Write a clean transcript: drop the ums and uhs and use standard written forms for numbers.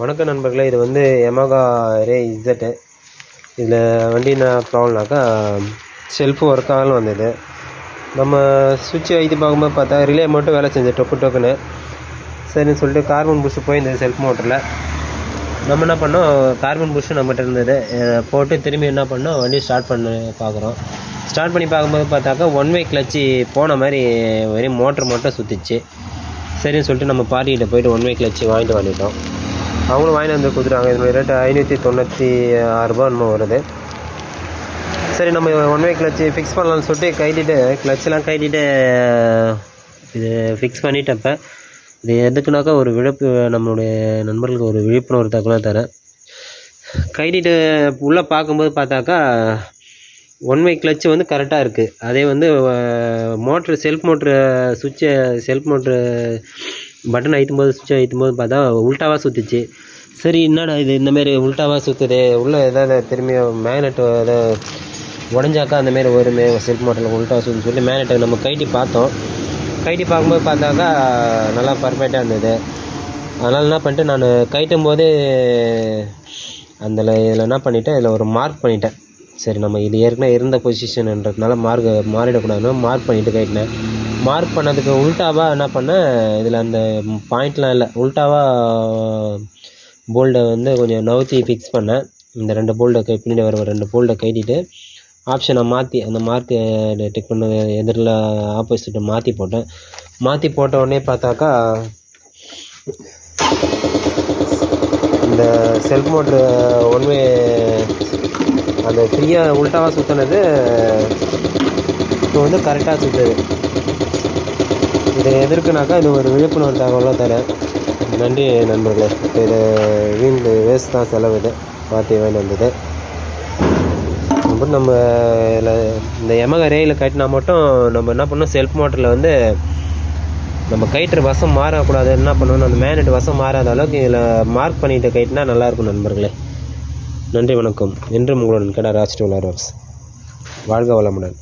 வணக்கம் நண்பர்களே, இது வந்து Yamaha ரே இசட்டு. இதில் வண்டி என்ன ப்ராப்ளம்னாக்கா, செல்ஃபு ஒர்க் ஆகலும் வந்தது. நம்ம சுவிட்சை வைத்து பார்க்கும்போது பார்த்தா ரிலே மட்டும் வேலை செஞ்சு டொக்குன்னு. சரின்னு சொல்லிட்டு கார்பன் புஷ் போயிருந்தது செல்ஃப் மோட்டரில். நம்ம என்ன பண்ணோம், கார்பன் புஷ்ஷு நம்மகிட்ட இருந்தது போட்டு திரும்பி என்ன பண்ணோம், வண்டி ஸ்டார்ட் பண்ணி பார்க்குறோம். ஸ்டார்ட் பண்ணி பார்க்கும்போது பார்த்தாக்கா ஒன் வே கிளச்சி போன மாதிரி வெறும் மோட்ரு மட்டும் சுற்றிச்சு. சரின்னு சொல்லிட்டு நம்ம பார்ட்டிகிட்ட போய்ட்டு ஒன் வே கிளச்சி வாங்கிட்டு வந்துட்டோம். அவங்களும் வாங்கிட்டு வந்து கொடுத்துட்டாங்க. இதனுடைய ரேட்டு 596 என்னமோ வருது. சரி, நம்ம ஒன் வே கிளச்சி ஃபிக்ஸ் பண்ணலான்னு சொல்லிட்டு கிளச்செலாம் கழட்டிட்டு இது ஃபிக்ஸ் பண்ணிட்டப்போ இது எதுக்குனாக்கா ஒரு நம்மளுடைய நண்பர்களுக்கு ஒரு விழிப்புணர்வு தகவலாக தரேன். கழட்டிட்டு உள்ளே பார்க்கும்போது பார்த்தாக்கா ஒன் வே கிளச்சு வந்து கரெக்டாக இருக்குது. அதே வந்து மோட்ரு செல்ஃப் மோட்ரு பட்டன் அழுத்தும்போது சுவிட்சை அழுத்தும்போது பார்த்தா உல்ட்டாவாக சுற்றுச்சு. சரி, என்னடா இது இந்தமாரி உல்ட்டாவாக சுற்றுது, உள்ளே எதாவது திரும்பி மேக்னெட்டு எதாவது உடஞ்சாக்கா அந்தமாரி வருமே செல்ஃப் மோட்டரில் உல்ட்டாவாக சுற்றுன்னு சொல்லி மேக்னெட்டை நம்ம கழட்டி பார்த்தோம். கழட்டி பார்க்கும்போது பார்த்தாக்கா நல்லா பர்ஃபெக்டாக இருந்தது. அதனால் என்ன பண்ணிட்டு நான் கழட்டும் போது இதில் என்ன பண்ணிவிட்டேன், இதில் ஒரு மார்க் பண்ணிட்டேன். சரி, நம்ம இது ஏற்கனவே இருந்த பொசிஷன்ன்றதுனால மாறிடக்கூடாதுன்னு மார்க் பண்ணிவிட்டு கழட்டினேன். மார்க் பண்ணதுக்கு உல்ட்டாவாக என்ன பண்ணேன், இதில் அந்த பாயிண்ட்லாம் இல்லை, உல்ட்டாவாக போல்டை வந்து கொஞ்சம் நவுத்தி ஃபிக்ஸ் பண்ணேன். இந்த 2 போல்டை பின்னாடி வர 2 போல்டை கழட்டிட்டு ஆப்ஷனை மாற்றி அந்த மார்க்கு டிக் பண்ண எதிரில் ஆப்போசிட்டை மாற்றி போட்டேன். மாற்றி போட்ட உடனே பார்த்தாக்கா இந்த செல்ஃப் மோட்ரு ஒன் வே அந்த ஃப்ரீயாக உல்ட்டாவாக சுற்றினது இப்போ வந்து கரெக்டாக சுற்றுது. இது எதற்குனாக்கா இது ஒரு விழிப்புணர்வு தகவலாக தரேன். நன்றி நண்பர்களே. இப்போ இது வேஸ்ட் தான் செலவு. இது பார்த்து வாங்கி வந்தது. அப்புறம் நம்ம இதில் இந்த Yamaha ரேயில் கட்டினா மட்டும் நம்ம என்ன பண்ணோம், செல்ஃப் மோட்டரில் வந்து நம்ம கயிற்று வசம் மாறக்கூடாது. என்ன பண்ணணும், அந்த மேக்னெட் வசம் மாறாத அளவுக்கு இதில் மார்க் பண்ணிட்டு கட்டினா நல்லாயிருக்கும் நண்பர்களே. நன்றி, வணக்கம். என்றும் உங்களுடன் கடை ராஜ் டூலர் ஒர்க்ஸ். வாழ்க வளமுடன்.